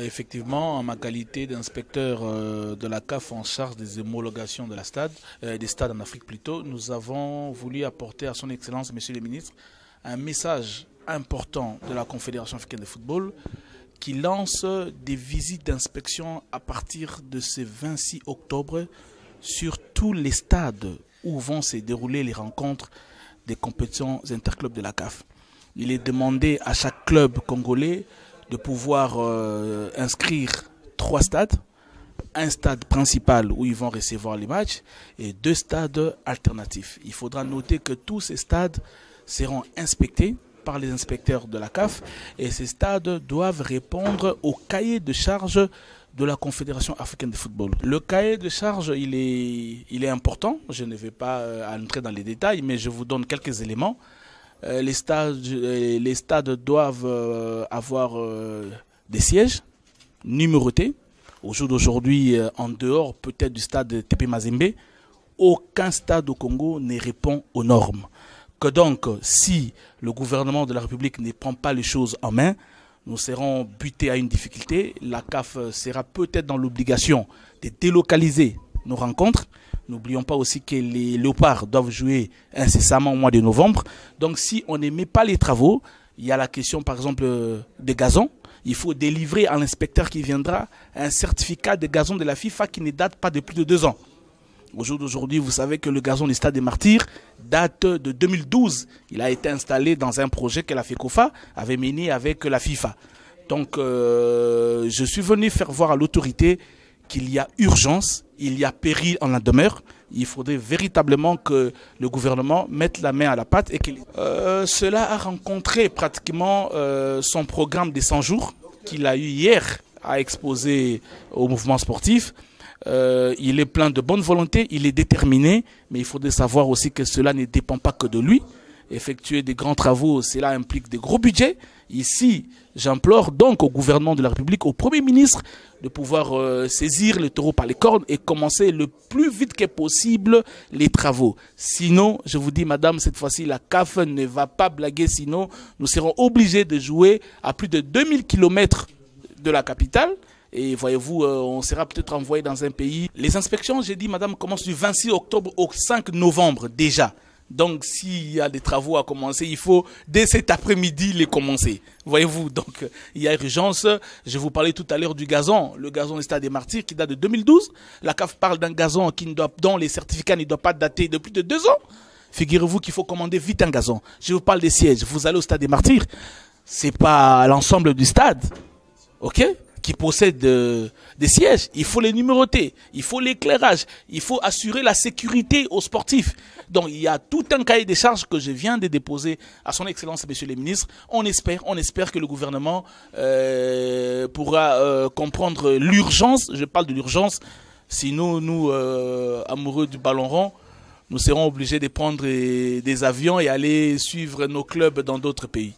Effectivement, en ma qualité d'inspecteur de la CAF en charge des homologations de des stades en Afrique plutôt, nous avons voulu apporter à son Excellence, Monsieur le Ministre, un message important de la Confédération africaine de football qui lance des visites d'inspection à partir de ce 26 octobre sur tous les stades où vont se dérouler les rencontres des compétitions interclubs de la CAF. Il est demandé à chaque club congolais de pouvoir inscrire 3 stades, un stade principal où ils vont recevoir les matchs et 2 stades alternatifs. Il faudra noter que tous ces stades seront inspectés par les inspecteurs de la CAF et ces stades doivent répondre au cahier de charge de la Confédération africaine de football. Le cahier de charge, il est important. Je ne vais pas entrer dans les détails, mais je vous donne quelques éléments. Les stades doivent avoir des sièges numérotés. Au jour d'aujourd'hui, en dehors peut-être du stade TP Mazembe, aucun stade au Congo ne répond aux normes. Que donc, si le gouvernement de la République ne prend pas les choses en main, nous serons butés à une difficulté. La CAF sera peut-être dans l'obligation de délocaliser nos rencontres. N'oublions pas aussi que les Léopards doivent jouer incessamment au mois de novembre. Donc si on ne met pas les travaux, il y a la question par exemple des gazons. Il faut délivrer à l'inspecteur qui viendra un certificat de gazon de la FIFA qui ne date pas de plus de 2 ans. Au jour d'aujourd'hui, vous savez que le gazon du Stade des Martyrs date de 2012. Il a été installé dans un projet que la FECOFA avait mené avec la FIFA. Donc je suis venu faire voir à l'autorité qu'il y a urgence, il y a péril en la demeure. Il faudrait véritablement que le gouvernement mette la main à la pâte. Et cela a rencontré pratiquement son programme des 100 jours qu'il a eu hier à exposer au mouvement sportif. Il est plein de bonne volonté, il est déterminé, mais il faudrait savoir aussi que cela ne dépend pas que de lui. Effectuer des grands travaux, cela implique des gros budgets. Ici, j'implore donc au gouvernement de la République, au Premier ministre, de pouvoir saisir le taureau par les cornes et commencer le plus vite que possible les travaux. Sinon, je vous dis, madame, cette fois-ci, la CAF ne va pas blaguer, sinon nous serons obligés de jouer à plus de 2000 km de la capitale. Et voyez-vous, on sera peut-être envoyé dans un pays. Les inspections, j'ai dit, madame, commencent du 26 octobre au 5 novembre déjà. Donc, s'il y a des travaux à commencer, il faut dès cet après-midi les commencer. Voyez-vous, donc il y a urgence. Je vous parlais tout à l'heure du gazon, le gazon du Stade des Martyrs qui date de 2012. La CAF parle d'un gazon dont les certificats ne doivent pas dater de plus de 2 ans. Figurez-vous qu'il faut commander vite un gazon. Je vous parle des sièges. Vous allez au Stade des Martyrs, c'est pas l'ensemble du stade, ok, qui possède des sièges. Il faut les numéroter, il faut l'éclairage, il faut assurer la sécurité aux sportifs. Donc il y a tout un cahier des charges que je viens de déposer à son Excellence, Monsieur les ministres. On espère que le gouvernement pourra comprendre l'urgence. Je parle de l'urgence. Sinon, nous, amoureux du ballon rond, nous serons obligés de prendre des avions et aller suivre nos clubs dans d'autres pays.